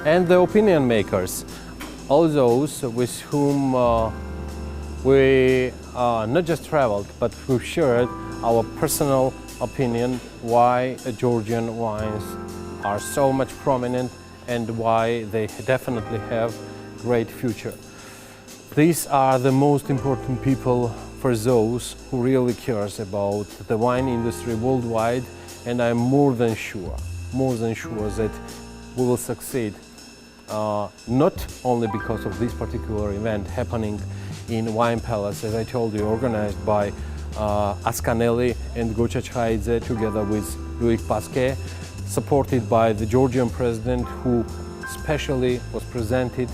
and the opinion makers, all those with whom we not just traveled, but who shared our personal opinion why Georgian wines are so much prominent and why they definitely have great future. These are the most important people for those who really cares about the wine industry worldwide, and I'm more than sure that we will succeed, not only because of this particular event happening in Wine Palace, as I told you, organized by Ascanelli and Gocha Chaidze together with Louis Pasquet, supported by the Georgian president, who especially was presented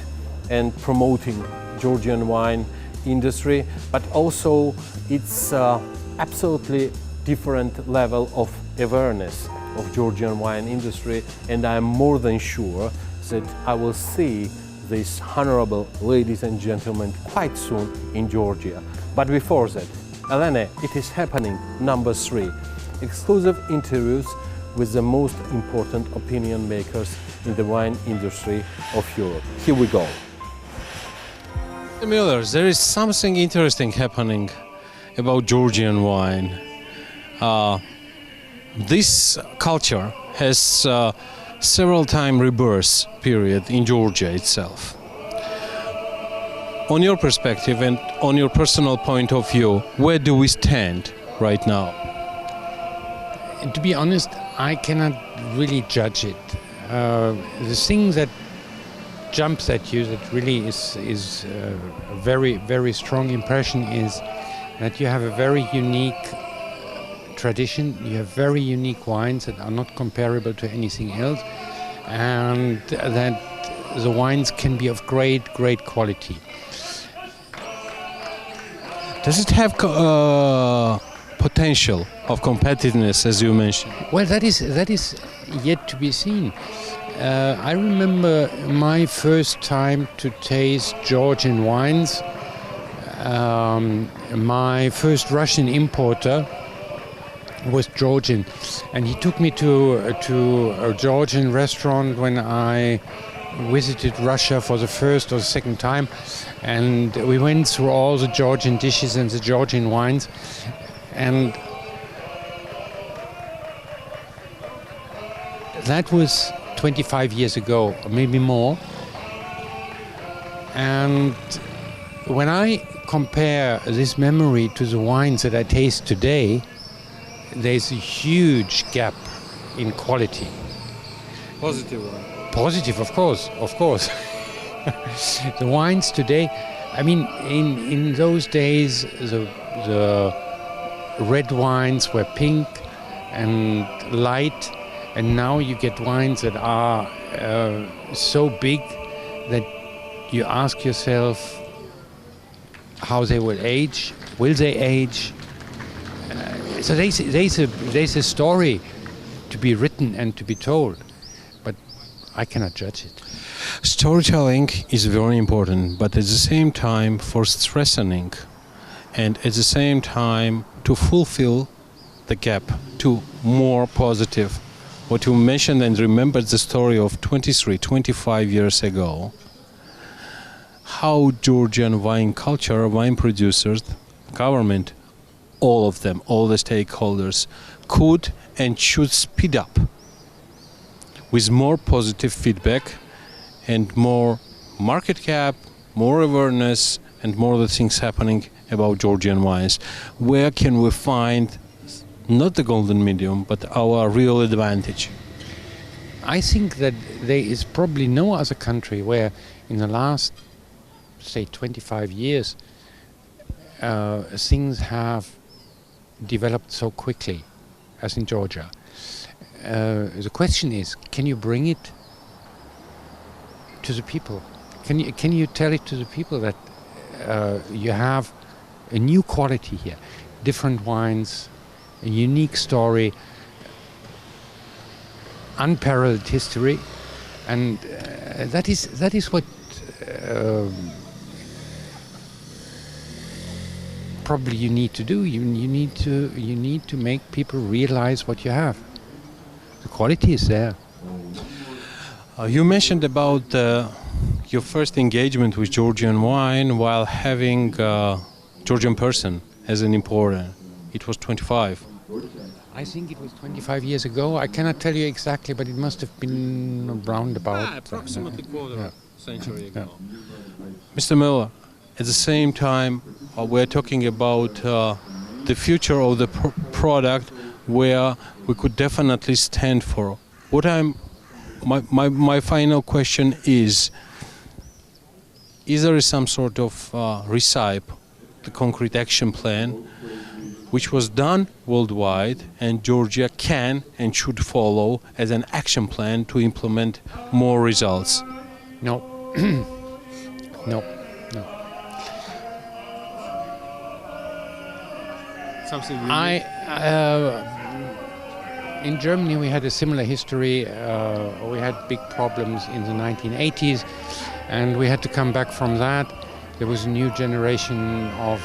and promoting Georgian wine industry, but also its absolutely different level of awareness of Georgian wine industry, and I'm more than sure that I will see these honorable ladies and gentlemen quite soon in Georgia. But before that, Elena, it is happening, number 3, exclusive interviews with the most important opinion makers in the wine industry of Europe. Here we go. Miller, there is something interesting happening about Georgian wine. This culture has several time rebirth period in Georgia itself. On your perspective and on your personal point of view, where do we stand right now? To be honest, I cannot really judge it. The thing that jumps at you, that really is a very, very strong impression, is that you have a very unique tradition, you have very unique wines that are not comparable to anything else, and that the wines can be of great, great quality. Does it have potential of competitiveness, as you mentioned? Well, that is yet to be seen. I remember my first time to taste Georgian wines. My first Russian importer was Georgian, and he took me to a Georgian restaurant when I visited Russia for the first or the second time, and we went through all the Georgian dishes and the Georgian wines, and that was 25 years ago, or maybe more. And when I compare this memory to the wines that I taste today, there's a huge gap in quality. Positive one. Positive, of course. The wines today, I mean, in those days, the red wines were pink and light, and now you get wines that are so big that you ask yourself how they will age. Will they age? So there's a story to be written and to be told, but I cannot judge it. Storytelling is very important, but at the same time for strengthening, and at the same time to fulfill the gap to more positive. What you mentioned and remembered the story of 25 years ago, how Georgian wine culture, wine producers, government, all of them, all the stakeholders could and should speed up with more positive feedback and more market cap, more awareness, and more the things happening about Georgian wines. Where can we find not the golden medium, but our real advantage? I think that there is probably no other country where in the last, say, 25 years, things have developed so quickly as in Georgia. The question is, can you bring it to the people? Can you tell it to the people that you have a new quality here, different wines, a unique story, unparalleled history, and that is what probably you need to do. You need to make people realize what you have. The quality is there. You mentioned about your first engagement with Georgian wine while having Georgian person as an importer. It was 25. I think it was 25 years ago. I cannot tell you exactly, but it must have been around about Approximately quarter century ago. Yeah. Mr. Miller, at the same time, we're talking about the future of the product where we could definitely stand for. My final question is there some sort of recipe, the concrete action plan, which was done worldwide and Georgia can and should follow as an action plan to implement more results? No. No. Something in Germany we had a similar history. We had big problems in the 1980s, and we had to come back from that. There was a new generation of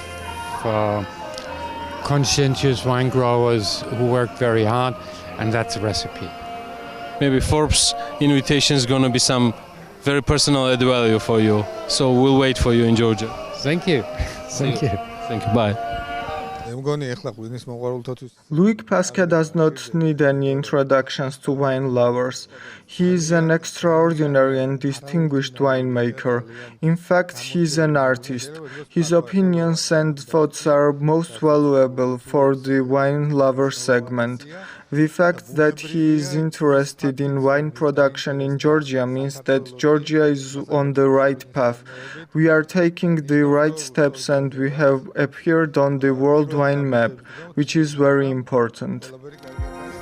conscientious wine growers who worked very hard, and that's a recipe. Maybe Forbes invitation is going to be some very personal add value for you. So we'll wait for you in Georgia. Thank you. Thank you. Thank you. Bye. Loic Pasca does not need any introductions to wine lovers. He is an extraordinary and distinguished winemaker. In fact, he is an artist. His opinions and thoughts are most valuable for the wine lover segment. The fact that he is interested in wine production in Georgia means that Georgia is on the right path. We are taking the right steps and we have appeared on the world wine map, which is very important.